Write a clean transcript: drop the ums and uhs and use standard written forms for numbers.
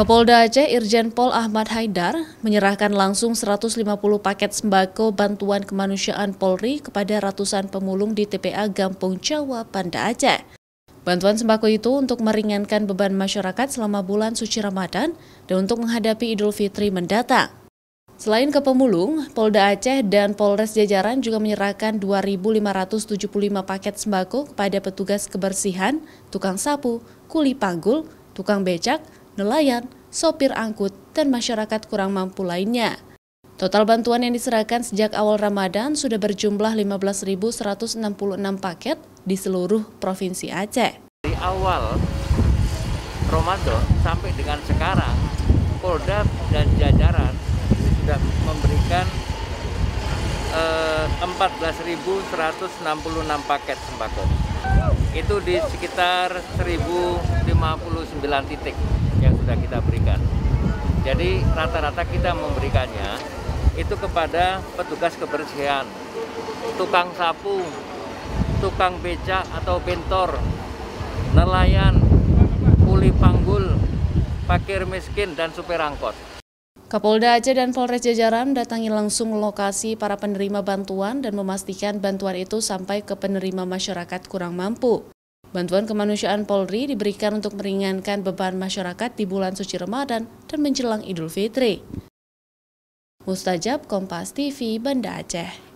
Kapolda Aceh Irjen Pol Ahmad Haidar menyerahkan langsung 150 paket sembako bantuan kemanusiaan Polri kepada ratusan pemulung di TPA Gampung Jawa, Banda Aceh. Bantuan sembako itu untuk meringankan beban masyarakat selama bulan suci Ramadan dan untuk menghadapi Idul Fitri mendatang. Selain ke pemulung, Polda Aceh dan Polres jajaran juga menyerahkan 2.575 paket sembako kepada petugas kebersihan, tukang sapu, kuli panggul, tukang becak, nelayan, sopir angkut, dan masyarakat kurang mampu lainnya. Total bantuan yang diserahkan sejak awal Ramadan sudah berjumlah 15.166 paket di seluruh Provinsi Aceh. Dari awal Ramadan sampai dengan sekarang, Polda dan jajaran sudah memberikan 14.166 paket sembako. Itu di sekitar 1.059 titik yang sudah kita berikan. Jadi rata-rata kita memberikannya itu kepada petugas kebersihan, tukang sapu, tukang becak atau bentor, nelayan, kuli panggul, fakir miskin, dan supir angkot. Kapolda Aceh dan Polres jajaran mendatangi langsung lokasi para penerima bantuan dan memastikan bantuan itu sampai ke penerima masyarakat kurang mampu. Bantuan kemanusiaan Polri diberikan untuk meringankan beban masyarakat di bulan suci Ramadan dan menjelang Idul Fitri. Mustajab, Kompas TV, Banda Aceh.